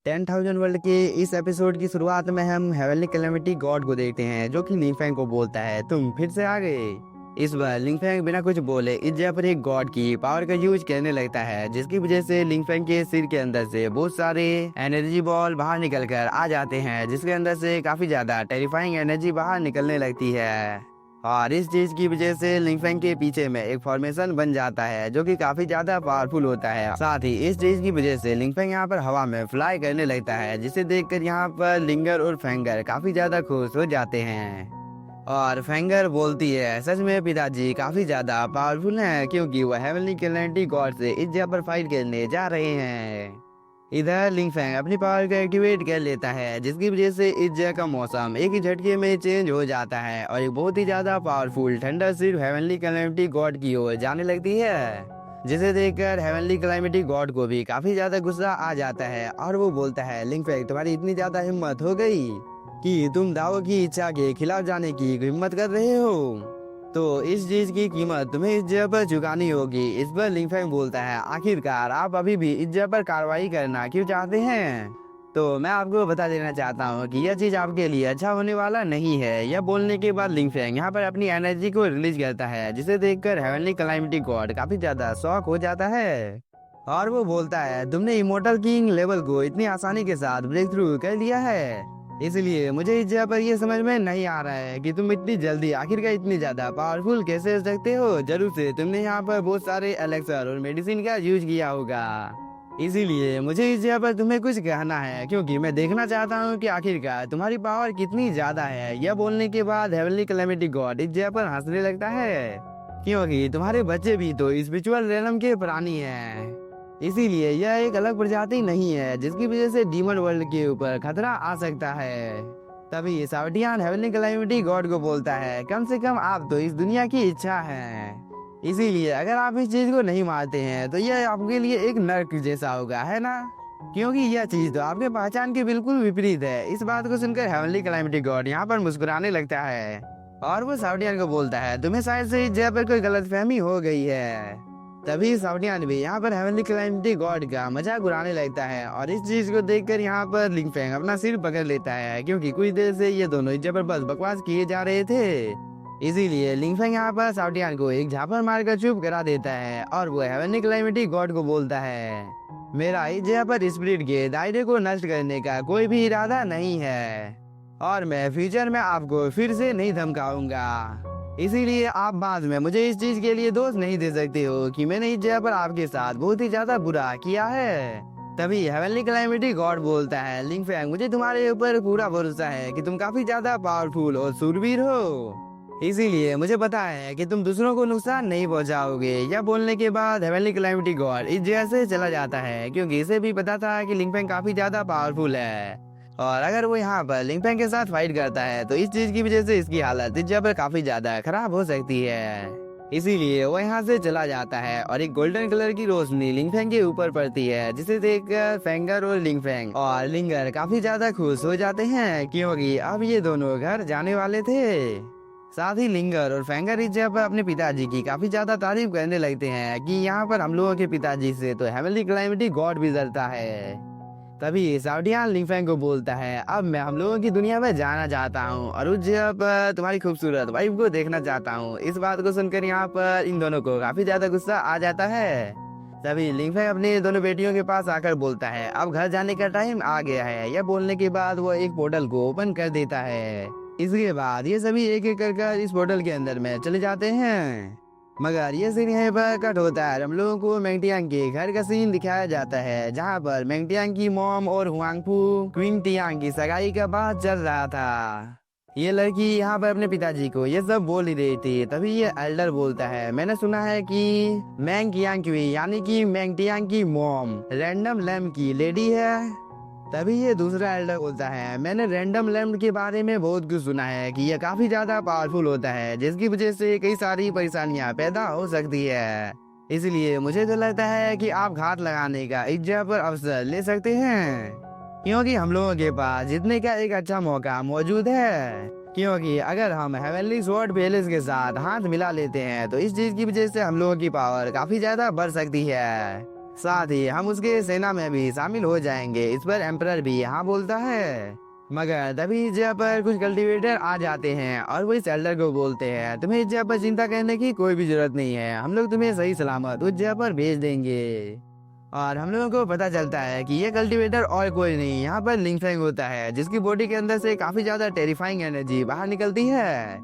10,000 world के इस episode की शुरुआत में हम हेवनली कैलेमिटी गॉड को देखते हैं, जो कि लिंगफैंग को बोलता है, तुम फिर से आ गए। इस बार लिंगफैंग बिना कुछ बोले इस जगह पर एक गॉड की पावर का यूज करने लगता है, जिसकी वजह से लिंगफैंग के सिर के अंदर से बहुत सारे एनर्जी बॉल बाहर निकल कर आ जाते हैं, जिसके अंदर से काफी ज्यादा टेरिफाइंग एनर्जी बाहर निकलने लगती है। और इस चीज की वजह से लिंगफैंग के पीछे में एक फॉर्मेशन बन जाता है, जो कि काफी ज्यादा पावरफुल होता है। साथ ही इस चीज की वजह से लिंगफैंग यहाँ पर हवा में फ्लाई करने लगता है, जिसे देखकर यहाँ पर लिंगर और फेंगर काफी ज्यादा खुश हो जाते हैं। और फेंगर बोलती है, सच में पिताजी काफी ज्यादा पावरफुल हैं, क्योंकि वह हेवनली कैलेमिटी गॉड से इस जगह पर फाइट करने जा रहे हैं। इधर लिंगफैंग अपनी पावर को एक्टिवेट कर लेता है, जिसकी वजह से इस जगह का मौसम एक ही झटके में चेंज हो जाता है और एक बहुत ही ज्यादा पावरफुल ठंडा सिर्फ हेवनली कैलेमिटी गॉड की ओर जाने लगती है, जिसे देखकर हेवनली कैलेमिटी गॉड को भी काफी ज्यादा गुस्सा आ जाता है। और वो बोलता है, लिंगफैंग तुम्हारी इतनी ज्यादा हिम्मत हो गई कि तुम दाओ की इच्छा के खिलाफ जाने की हिम्मत कर रहे हो, तो इस चीज की कीमत तुम्हें इस जगह पर चुकानी होगी। इस पर लिंगफैंग बोलता है, आखिरकार आप अभी भी इस जगह पर कार्रवाई करना क्यों चाहते हैं? तो मैं आपको बता देना चाहता हूँ कि यह चीज आपके लिए अच्छा होने वाला नहीं है। यह बोलने के बाद लिंगफैंग यहाँ पर अपनी एनर्जी को रिलीज करता है, जिसे देखकर हेवनली कैलेमिटी गॉड काफी ज्यादा शॉक हो जाता है। और वो बोलता है, तुमने इमोर्टल किंग लेवल को इतनी आसानी के साथ ब्रेक थ्रू कर लिया है, इसलिए मुझे इस जगह पर ये समझ में नहीं आ रहा है कि तुम इतनी जल्दी आखिरकार इतनी ज्यादा पावरफुल कैसे हो सकते हो। जरूर से तुमने यहाँ पर बहुत सारे एलेक्सर और मेडिसिन का यूज किया होगा, इसीलिए मुझे इस जगह पर तुम्हें कुछ कहना है, क्योंकि मैं देखना चाहता हूँ कि आखिरकार तुम्हारी पावर कितनी ज्यादा है। यह बोलने के बाद हेवनली कैलेमिटी गॉड इस जगह पर हंसने लगता है, क्योंकि तुम्हारे बच्चे भी तो स्पिरिचुअल रेलम के प्राणी हैं, इसीलिए यह एक अलग प्रजाति नहीं है, जिसकी वजह से डीमन वर्ल्ड के ऊपर खतरा आ सकता है। तभी सावटियान हेवनली कैलेमिटी गॉड को बोलता है, कम से कम आप तो इस दुनिया की इच्छा हैं, इसीलिए अगर आप इस चीज को नहीं मारते हैं तो यह आपके लिए एक नर्क जैसा होगा, है ना? क्योंकि यह चीज तो आपके पहचान के बिल्कुल विपरीत है। इस बात को सुनकर हेवनली कैलेमिटी गॉड यहाँ पर मुस्कुराने लगता है और वो सावटियान को बोलता है, तुम्हें शायद से इस जगह पर कोई गलतफहमी हो गई है। तभी सावटियान भी यहाँ पर हेवनली कैलेमिटी गॉड का मजाक उड़ाने लगता है और इस चीज को देखकर यहाँ पर लिंगफैंग अपना सिर पकड़ लेता है, क्योंकि कुछ देर से ये दोनों इस जगह पर बस बकवास किए जा रहे थे। इसीलिए लिंगफैंग यहाँ पर सावटियान को एक झापड़ मारकर चुप करा देता है और वो हेवनली कैलेमिटी गॉड को बोलता है, मेरा इस जगह पर स्पिरिट के दायरे को नष्ट करने का कोई भी इरादा नहीं है और मैं फ्यूचर में आपको फिर से नहीं धमकाऊंगा, इसीलिए आप बाद में मुझे इस चीज के लिए दोष नहीं दे सकते हो कि मैंने इस जगह पर आपके साथ बहुत ही ज्यादा बुरा किया है। तभी हेवनली कैलेमिटी गॉड बोलता है, लिंगफैंग मुझे तुम्हारे ऊपर पूरा भरोसा है कि तुम काफी ज्यादा पावरफुल और शूरवीर हो, इसीलिए मुझे पता है कि तुम दूसरों को नुकसान नहीं पहुंचाओगे। यह बोलने के बाद हेवनली कैलेमिटी गॉड इस जगह से चला जाता है, क्योंकि इसे भी पता था कि लिंगफैंग काफी ज्यादा पावरफुल है और अगर वो यहाँ पर लिंगफैंग के साथ फाइट करता है तो इस चीज की वजह से इसकी हालत इस जगह पर काफी ज्यादा खराब हो सकती है, इसीलिए वो यहाँ से चला जाता है और एक गोल्डन कलर की रोशनी लिंगफैंग के ऊपर पड़ती है, जिसे देखकर फेंगर और लिंगफैंग और लिंगर काफी ज्यादा खुश हो जाते हैं, क्योंकि अब ये दोनों घर जाने वाले थे। साथ ही लिंगर और फेंगर इस जगह पर अपने पिताजी की काफी ज्यादा तारीफ करने लगते हैं कि यहाँ पर हम लोगों के पिताजी से तो हेवनली कैलेमिटी गॉड भी डरता है। तभी सावटियान लिंगफैंग को बोलता है, अब मैं हम लोगों की दुनिया में जाना चाहता हूँ और उस जगह पर तुम्हारी खूबसूरत वाइफ को देखना चाहता हूँ। इस बात को सुनकर यहाँ पर इन दोनों को काफी ज्यादा गुस्सा आ जाता है। तभी लिंगफैंग अपनी दोनों बेटियों के पास आकर बोलता है, अब घर जाने का टाइम आ गया है। यह बोलने के बाद वो एक पोर्टल को ओपन कर देता है। इसके बाद ये सभी एक एक कर इस पोर्टल के अंदर में चले जाते हैं, मगर ये सीन यहीं पर कट होता है। हम लोगों को मेंगटियांग के घर का सीन दिखाया जाता है, जहाँ पर मेंगटियांग की मॉम और हुआंगफू क्वीन टियांग की सगाई का बात चल रहा था। ये लड़की यहाँ पर अपने पिताजी को ये सब बोल ही रही थी। तभी ये एल्डर बोलता है, मैंने सुना है कि मैंग कियांग की यानी कि मेंगटियांग की मॉम रैंडम लैम्प की लेडी है। तभी ये दूसरा एल्डर बोलता है, मैंने रैंडम लैम्प के बारे में बहुत कुछ सुना है कि यह काफी ज्यादा पावरफुल होता है, जिसकी वजह से कई सारी परेशानियां पैदा हो सकती है, इसलिए मुझे तो लगता है कि आप घात लगाने का इस जगह पर अवसर ले सकते हैं, क्योंकि हम लोगों के पास जीतने का एक अच्छा मौका मौजूद है। क्योंकि अगर हम हेवनली स्वॉर्ड पेलेस के साथ हाथ मिला लेते हैं तो इस चीज की वजह से हम लोगों की पावर काफी ज्यादा बढ़ सकती है। साथ ही हम उसके सेना में भी शामिल हो जाएंगे। इस पर एम्परर भी हाँ बोलता है। मगर तभी इस जगह पर कुछ कल्टीवेटर आ जाते हैं और वो इस एल्डर को बोलते हैं, तुम्हें इस जगह पर चिंता करने की कोई भी जरूरत नहीं है, हम लोग तुम्हें सही सलामत उस जगह पर भेज देंगे। और हम लोगों को पता चलता है कि ये कल्टीवेटर और कोई नहीं, यहाँ पर लिंगफेंग होता है, जिसकी बॉडी के अंदर से काफी ज्यादा टेरिफाइंग एनर्जी बाहर निकलती है।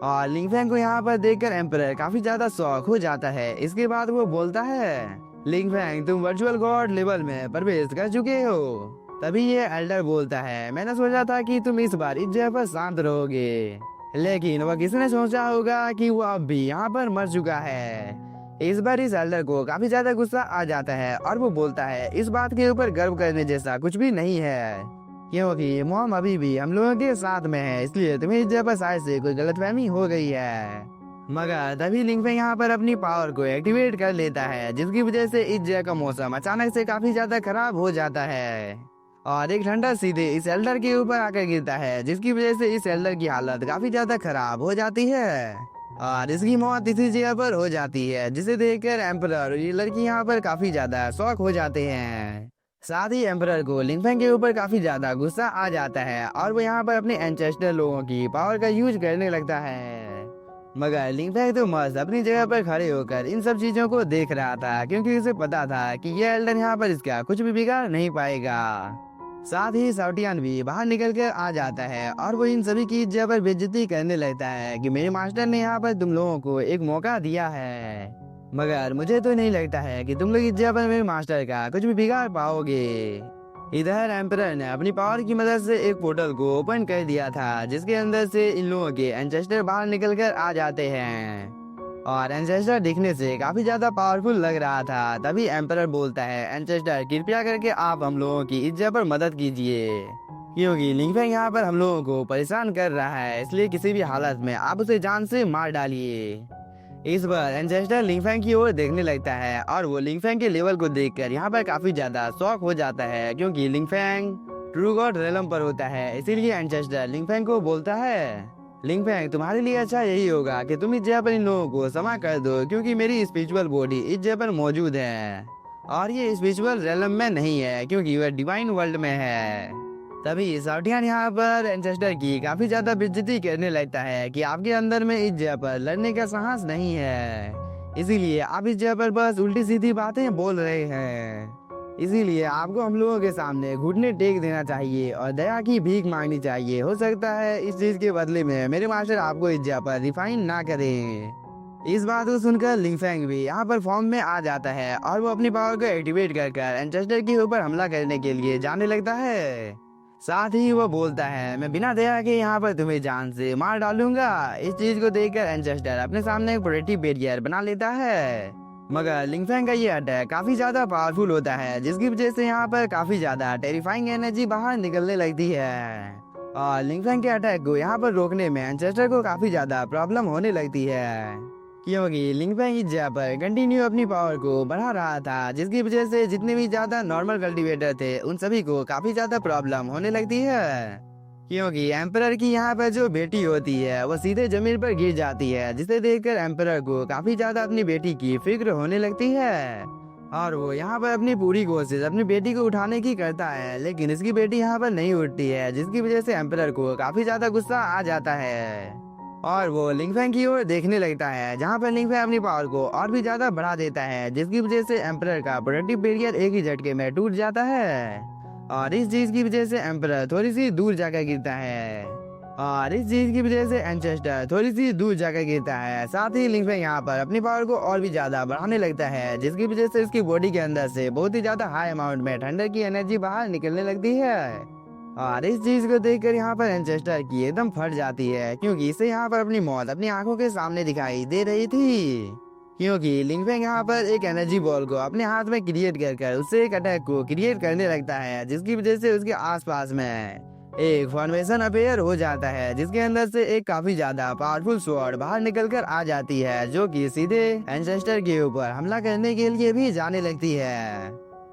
और लिंगफेंग को यहाँ पर देखकर एम्परर काफी ज्यादा शॉक हो जाता है। इसके बाद वो बोलता है, लिंगफेंग तुम वर्चुअल गॉड लेवल में प्रवेश कर चुके हो। तभी ये एल्डर बोलता है, मैंने सोचा था कि तुम इस बार इस जगह पर शांत रहोगे, लेकिन वह किसने सोचा होगा कि वो अब भी यहाँ पर मर चुका है। इस बार इस एल्डर को काफी ज्यादा गुस्सा आ जाता है और वो बोलता है, इस बात के ऊपर गर्व करने जैसा कुछ भी नहीं है, क्योंकि मॉम अभी भी हम लोगों के साथ में है, इसलिए तुम्हें इस जगह पर शायद से कोई गलतफहमी हो गई है। मगर तभी लिंगफेंग यहाँ पर अपनी पावर को एक्टिवेट कर लेता है, जिसकी वजह से इस जगह का मौसम अचानक से काफी ज्यादा खराब हो जाता है और एक ठंडा सीधे इस एल्डर के ऊपर आकर गिरता है, जिसकी वजह से इस एल्डर की हालत काफी ज्यादा खराब हो जाती है और इसकी मौत इसी जगह पर हो जाती है, जिसे देखकर एम्परर और ये लड़की यहाँ पर काफी ज्यादा शॉक हो जाते हैं। साथ ही एम्परर को लिंगफेंग के ऊपर काफी ज्यादा गुस्सा आ जाता है और वो यहाँ पर अपने एंसेस्टर लोगों की पावर का यूज करने लगता है। मगर लिंगफेंग तो मस्त अपनी जगह पर खड़े होकर इन सब चीजों को देख रहा था, क्योंकि उसे पता था कि ये एल्डर यहाँ पर इसका कुछ भी बिगाड़ नहीं पाएगा। साथ ही साउटियान भी बाहर निकल कर आ जाता है और वो इन सभी की जगह पर बेइज्जती करने लगता है कि मेरे मास्टर ने यहाँ पर तुम लोगों को एक मौका दिया है, मगर मुझे तो नहीं लगता है कि तुम लोग इस जगह पर मेरे मास्टर का कुछ भी बिगाड़ पाओगे। इधर एम्परर ने अपनी पावर की मदद से एक पोर्टल को ओपन कर दिया था, जिसके अंदर से इन लोगों के एंसेस्टर बाहर निकल कर आ जाते हैं और एंसेस्टर दिखने से काफी ज्यादा पावरफुल लग रहा था। तभी एम्परर बोलता है, एंसेस्टर कृपया करके आप हम लोगों की इस जगह पर मदद कीजिए, क्योंकि लिंगफेंग यहाँ पर हम लोगों को परेशान कर रहा है, इसलिए किसी भी हालत में आप उसे जान से मार डालिए। इस बार एंसेस्टर लिंगफेंग की ओर देखने लगता है और वो लिंगफेंग के लेवल को देखकर यहाँ पर काफी ज्यादा शॉक हो जाता है, क्योंकि लिंगफेंग ट्रू गॉड रेलम पर होता है। इसीलिए एंसेस्टर लिंगफेंग को बोलता है, लिंगफेंग तुम्हारे लिए अच्छा यही होगा कि तुम इस जगह पर इन लोगों को क्षमा कर दो, क्योंकि मेरी स्पिरिचुअल बॉडी इस जगह पर मौजूद है और ये स्पिरिचुअल रेलम में नहीं है, क्योंकि वह डिवाइन वर्ल्ड में है। तभी साउटियान यहाँ पर एंसेस्टर की काफी ज्यादा बेइज्जती करने लगता है कि आपके अंदर में इस जगह पर लड़ने का साहस नहीं है, इसीलिए आप इस जगह पर बस उल्टी सीधी बातें बोल रहे हैं। इसीलिए आपको हम लोगों के सामने घुटने टेक देना चाहिए और दया की भीख मांगनी चाहिए। हो सकता है इस चीज के बदले में मेरे मास्टर आपको इस जगह पर रिफाइन ना करें। इस बात को सुनकर लिंगफेंग भी यहाँ पर फॉर्म में आ जाता है और वो अपनी पावर को एक्टिवेट कर एंसेस्टर के ऊपर हमला करने के लिए जाने लगता है। साथ ही वो बोलता है, मैं बिना दया के यहाँ पर तुम्हें जान से मार डालूंगा। इस चीज को देखकर एंसेस्टर अपने सामने एक प्रोटेक्टिव बैरियर बना लेता है, मगर लिंगफेंग का ये अटैक काफी ज्यादा पावरफुल होता है, जिसकी वजह से यहाँ पर काफी ज्यादा टेरिफाइंग एनर्जी बाहर निकलने लगती है और लिंगफेंग के अटैक को यहाँ पर रोकने में एंसेस्टर को काफी ज्यादा प्रॉब्लम होने लगती है, क्योंकि लिंगफेंग इस जगह पर कंटिन्यू अपनी पावर को बढ़ा रहा था, जिसकी वजह से जितने भी ज्यादा नॉर्मल कल्टीवेटर थे उन सभी को काफी ज्यादा प्रॉब्लम होने लगती है, क्योंकि एम्परर की यहाँ पर जो बेटी होती है वो सीधे जमीन पर गिर जाती है, जिसे देखकर एम्परर को काफी ज्यादा अपनी बेटी की फिक्र होने लगती है और वो यहाँ पर अपनी पूरी कोशिश अपनी बेटी को उठाने की करता है, लेकिन इसकी बेटी यहाँ पर नहीं उठती है, जिसकी वजह से एम्परर को काफी ज्यादा गुस्सा आ जाता है और वो लिंगफेंग की ओर देखने लगता है, जहाँ पर लिंगफेंग अपनी पावर को और भी ज्यादा बढ़ा देता है, जिसकी वजह से एम्परर का प्रोटेक्टिव बैरियर एक ही झटके में टूट जाता है और इस चीज की वजह से एम्परर थोड़ी सी दूर जाकर गिरता है और इस चीज की वजह से एंसेस्टर थोड़ी सी दूर जाकर गिरता है। साथ ही लिंगफेंग यहाँ पर अपनी पावर को और भी ज्यादा बढ़ाने लगता है, जिसकी वजह से उसकी बॉडी के अंदर से बहुत ही ज्यादा हाई अमाउंट में ठंडक की एनर्जी बाहर निकलने लगती है और इस चीज को देखकर यहाँ पर एंसेस्टर की एकदम फट जाती है, क्योंकि इसे यहाँ पर अपनी मौत अपनी आंखों के सामने दिखाई दे रही थी, क्योंकि लिंगफेंग यहाँ पर एक एनर्जी बॉल को अपने हाथ में क्रिएट कर उससे एक अटैक को क्रिएट करने लगता है, जिसकी वजह से उसके आसपास में एक फॉर्मेशन अपेयर हो जाता है, जिसके अंदर से एक काफी ज्यादा पावरफुल स्वॉर्ड बाहर निकल कर आ जाती है, जो कि सीधे एंसेस्टर के ऊपर हमला करने के लिए भी जाने लगती है।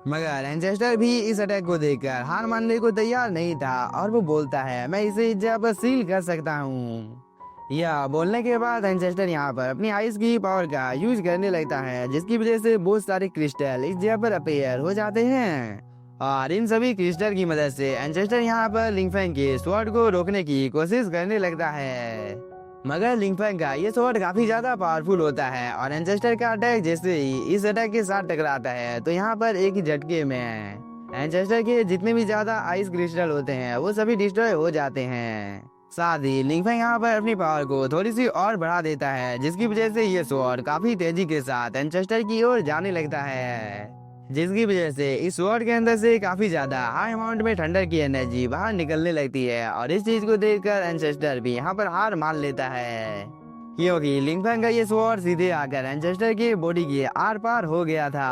मगर एंसेस्टर भी इस अटैक को देखकर हार मानने को तैयार नहीं था और वो बोलता है, मैं इसे इस जगह पर सील कर सकता हूँ। या बोलने के बाद एंसेस्टर यहाँ पर अपनी आइस की पावर का यूज करने लगता है, जिसकी वजह से बहुत सारे क्रिस्टल इस जगह पर अपीयर हो जाते हैं। और इन सभी क्रिस्टल की मदद से एंसेस्टर यहाँ पर लिंगफैंग के स्वॉर्ड को रोकने की कोशिश करने लगता है। मगर लिंगफैंग का ये स्वॉर्ड काफी ज्यादा पावरफुल होता है और एंसेस्टर का अटैक जैसे ही इस अटैक के साथ टकराता है तो यहाँ पर एक ही झटके में एंसेस्टर के जितने भी ज्यादा आइस क्रिस्टल होते हैं वो सभी डिस्ट्रॉय हो जाते हैं। साथ ही लिंगफैंग यहाँ पर अपनी पावर को थोड़ी सी और बढ़ा देता है, जिसकी वजह से ये स्वॉर्ड काफी तेजी के साथ एंसेस्टर की ओर जाने लगता है, जिसकी वजह से इस स्वॉर्ड के अंदर से काफी ज्यादा हाई अमाउंट में थंडर की एनर्जी बाहर निकलने लगती है। और इस चीज को देखकर एंसेस्टर भी यहाँ पर हार मान लेता है, क्योंकि लिंगफैंग का ये स्वॉर्ड सीधे आकर एंसेस्टर की बॉडी के आर पार हो गया था।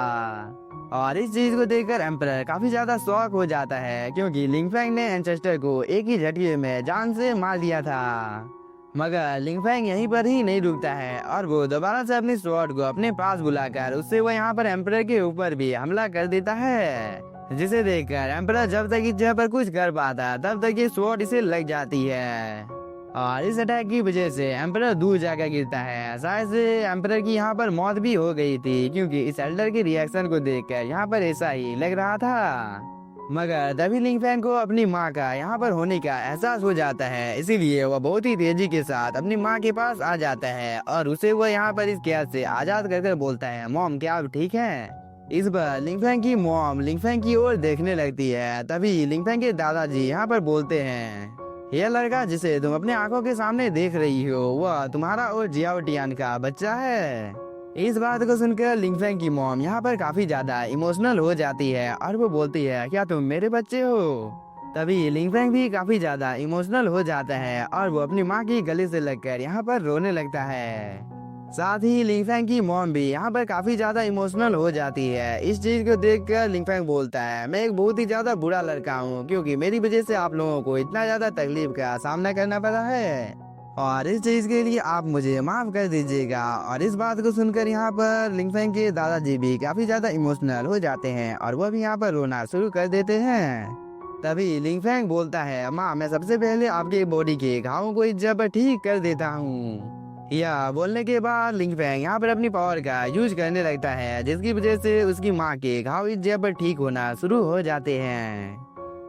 और इस चीज को देखकर एम्परर काफी ज्यादा शॉक हो जाता है, क्योंकि लिंगफैंग ने एंसेस्टर को एक ही झटके में जान से मार दिया था। मगर लिंगफैंग यहीं पर ही नहीं रुकता है और वो दोबारा से अपनी स्वॉर्ड को अपने पास बुलाकर उससे वो यहाँ पर एम्परर के ऊपर भी हमला कर देता है, जिसे देखकर एम्परर जब तक इस जगह पर कुछ कर पाता तब तक ये स्वॉर्ड इसे लग जाती है। और इस अटैक की वजह से एम्परर दूर जाकर गिरता है। शायद से एम्परर की यहाँ पर मौत भी हो गई थी, क्योंकि इस एल्डर के रिएक्शन को देखकर यहाँ पर ऐसा ही लग रहा था। मगर तभी लिंगफैंग को अपनी माँ का यहाँ पर होने का एहसास हो जाता है, इसीलिए वह बहुत ही तेजी के साथ अपनी माँ के पास आ जाता है और उसे वह यहाँ पर इस कैद से आजाद कर बोलता है, मॉम क्या आप ठीक हैं? इस बार लिंगफैंग की मॉम लिंगफैंग की ओर देखने लगती है। तभी लिंगफैंग के दादाजी यहाँ पर बोलते हैं, यह लड़का जिसे तुम अपने आंखों के सामने देख रही हो वह तुम्हारा और जियाओ टियान का बच्चा है। इस बात को सुनकर लिंगफैंग की मॉम यहाँ पर काफी ज्यादा इमोशनल हो जाती है और वो बोलती है, क्या तुम मेरे बच्चे हो? तभी लिंगफैंग भी काफी ज्यादा इमोशनल हो जाता है और वो अपनी माँ की गले से लगकर यहाँ पर रोने लगता है। साथ ही लिंगफैंग की मॉम भी यहाँ पर काफी ज्यादा इमोशनल हो जाती है। इस चीज को देखकर लिंगफैंग बोलता है, मैं एक बहुत ही ज्यादा बुरा लड़का हूँ, क्योंकि मेरी वजह से आप लोगों को इतना ज्यादा तकलीफ का सामना करना पड़ा है और इस चीज के लिए आप मुझे माफ कर दीजिएगा। और इस बात को सुनकर यहाँ पर लिंगफैंग के दादाजी भी काफी ज्यादा इमोशनल हो जाते हैं और वह भी यहाँ पर रोना शुरू कर देते हैं। तभी लिंगफैंग बोलता है, माँ मैं सबसे पहले आपके बॉडी के घावों को इस जगह पर ठीक कर देता हूँ। या बोलने के बाद लिंगफैंग यहाँ पर अपनी पावर का यूज करने लगता है, जिसकी वजह से उसकी माँ के घाव इस जगह पर ठीक होना शुरू हो जाते हैं।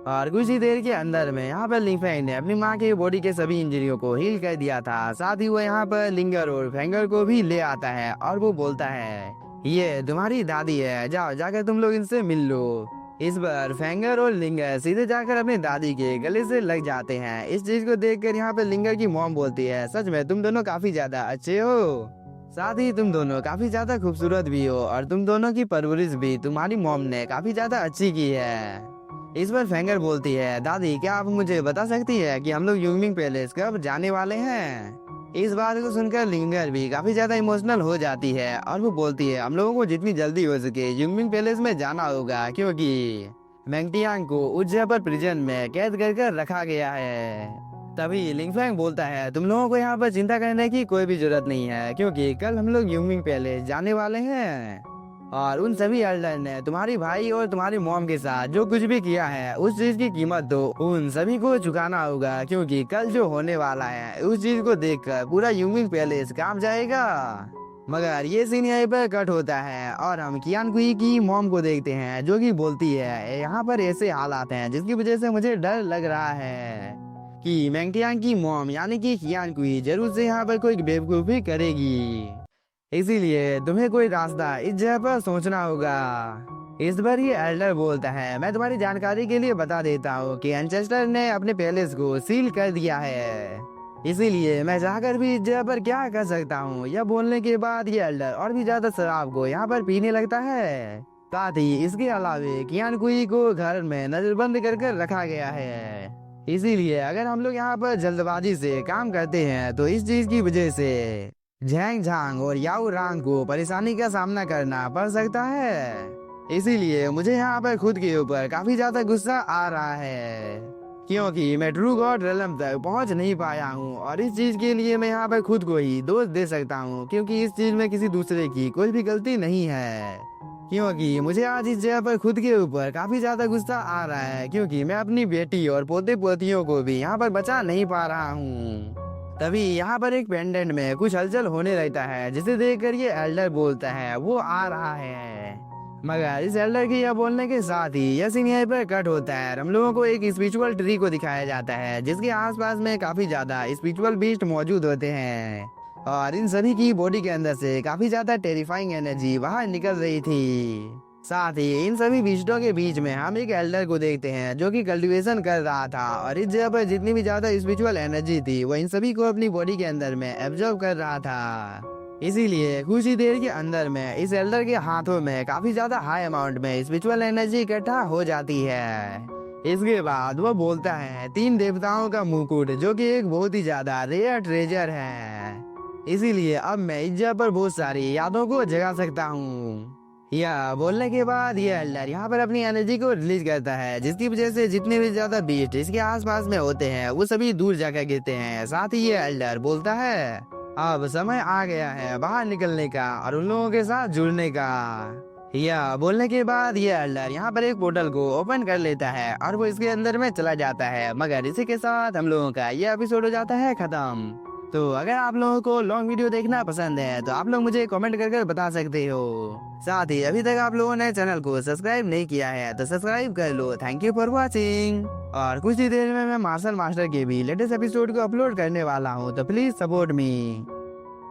और कुछ ही देर के अंदर में यहाँ पर लिंगफैंग ने अपनी माँ के बॉडी के सभी इंजरियों को हील कर दिया था। साथ ही वो यहाँ पर लिंगर और फेंगर को भी ले आता है और वो बोलता है, ये तुम्हारी दादी है, जाओ जाकर तुम लोग इनसे मिल लो। इस बार फेंगर और लिंगर सीधे जाकर अपनी दादी के गले से लग जाते हैं। इस चीज को देखकर यहाँ पर लिंगर की मॉम बोलती है, सच में तुम दोनों काफी ज्यादा अच्छे हो, साथ ही तुम दोनों काफी ज्यादा खूबसूरत भी हो और तुम दोनों की परवरिश भी तुम्हारी मॉम ने काफी ज्यादा अच्छी की है। इस पर फेंगर बोलती है, दादी क्या आप मुझे बता सकती है कि हम लोग युंगमिंग पैलेस कब जाने वाले हैं? इस बात को सुनकर लिंगर भी काफी ज्यादा इमोशनल हो जाती है और वो बोलती है, हम लोगों को जितनी जल्दी हो सके युंगमिंग पैलेस में जाना होगा, क्योंकि मैंगटियांग को उस जगह पर प्रिजन में कैद कर रखा गया है। तभी लिंगफैंग बोलता है, तुम लोगों को यहाँ पर चिंता करने की कोई भी जरूरत नहीं है, क्योंकि कल हम लोग युंगमिंग पैलेस जाने वाले हैं और उन सभी एल्डर ने तुम्हारी भाई और तुम्हारी मॉम के साथ जो कुछ भी किया है उस चीज की कीमत तो उन सभी को चुकाना होगा, क्योंकि कल जो होने वाला है उस चीज को देखकर पूरा युंगमिंग पैलेस कांप जाएगा। मगर ये सीन यहीं पर कट होता है और हम कियान कुई की मॉम को देखते हैं, जो कि बोलती है, यहाँ पर ऐसे हालात हैं जिसकी वजह से मुझे डर लग रहा है कि मैंगटियांग की मॉम यानी कि कियान कुई जरूर से यहाँ पर कोई बेवकूफी करेगी, इसीलिए तुम्हें कोई रास्ता इस जगह पर सोचना होगा। इस बार ये एल्डर बोलता है, मैं तुम्हारी जानकारी के लिए बता देता हूँ कि एंसेस्टर ने अपने पैलेस को सील कर दिया है, इसीलिए मैं जाकर भी इस जगह पर क्या कर सकता हूँ। यह बोलने के बाद ये एल्डर और भी ज्यादा शराब को यहाँ पर पीने लगता है। साथ ही इसके अलावे कियान कुई को घर में नजरबंद कर रखा गया है, इसीलिए अगर हम लोग यहाँ पर जल्दबाजी से काम करते हैं तो इस चीज की वजह से झैंग झांग और याओ रांग को परेशानी का सामना करना पड़ सकता है। इसीलिए मुझे यहाँ पर खुद के ऊपर काफी ज्यादा गुस्सा आ रहा है, क्योंकि मैं ट्रू गॉड रेलम तक पहुँच नहीं पाया हूँ और इस चीज के लिए मैं यहाँ पर खुद को ही दोष दे सकता हूँ, क्योंकि इस चीज में किसी दूसरे की कोई भी गलती नहीं है। क्योंकि मुझे आज इस जगह पर खुद के ऊपर काफी ज्यादा गुस्सा आ रहा है, क्योंकि मैं अपनी बेटी और पोते पोतियों को भी यहाँ पर बचा नहीं पा रहा हूँ। तभी यहाँ पर एक पेंडेंट में कुछ हलचल होने लगता है, जिसे देखकर ये एल्डर बोलता है वो आ रहा है। मगर इस एल्डर के यह बोलने के साथ ही यह सीन यहीं पर कट होता है। हम लोगों को एक स्पिरिचुअल ट्री को दिखाया जाता है, जिसके आसपास में काफी ज्यादा स्पिरिचुअल बीस्ट मौजूद होते हैं और इन सभी की बॉडी के अंदर से काफी ज्यादा टेरिफाइंग एनर्जी बाहर निकल रही थी। साथ ही इन सभी बीस्टों के बीच में हम एक एल्डर को देखते हैं जो कि कल्टीवेशन कर रहा था और इस जगह पर जितनी भी ज्यादा स्पिरिचुअल एनर्जी थी वो इन सभी को अपनी बॉडी के अंदर में एब्जॉर्ब कर रहा था। इसीलिए कुछ ही देर के अंदर में इस एल्डर के हाथों में काफी ज्यादा हाई अमाउंट में स्पिरिचुअल एनर्जी इकट्ठा हो जाती है। इसके बाद वो बोलता है 3 देवताओं का मुकुट, जो कि एक बहुत ही ज्यादा रेयर ट्रेजर है। इसीलिए अब मैं इस जगह पर बहुत सारी यादों को जगा सकता हूँ। यह बोलने के बाद ये एल्डर यहाँ पर अपनी एनर्जी को रिलीज करता है, जिसकी वजह से जितने भी ज्यादा बीस्ट इसके आसपास में होते हैं वो सभी दूर जाकर गिरते हैं। साथ ही ये एल्डर बोलता है अब समय आ गया है बाहर निकलने का और उन लोगों के साथ जुड़ने का। यह बोलने के बाद ये एल्डर यहाँ पर एक पोर्टल को ओपन कर लेता है और वो इसके अंदर में चला जाता है। मगर इसी के साथ हम लोगों का ये एपिसोड हो जाता है खत्म। तो अगर आप लोगों को लॉन्ग वीडियो देखना पसंद है तो आप लोग मुझे कमेंट कर बता सकते हो। साथ ही अभी तक आप लोगों ने चैनल को सब्सक्राइब नहीं किया है तो सब्सक्राइब कर लो। Thank you for watching. और कुछ ही देर में मैं मार्शल मास्टर के भी लेटेस्ट एपिसोड को अपलोड करने वाला हूँ, तो प्लीज सपोर्ट मी।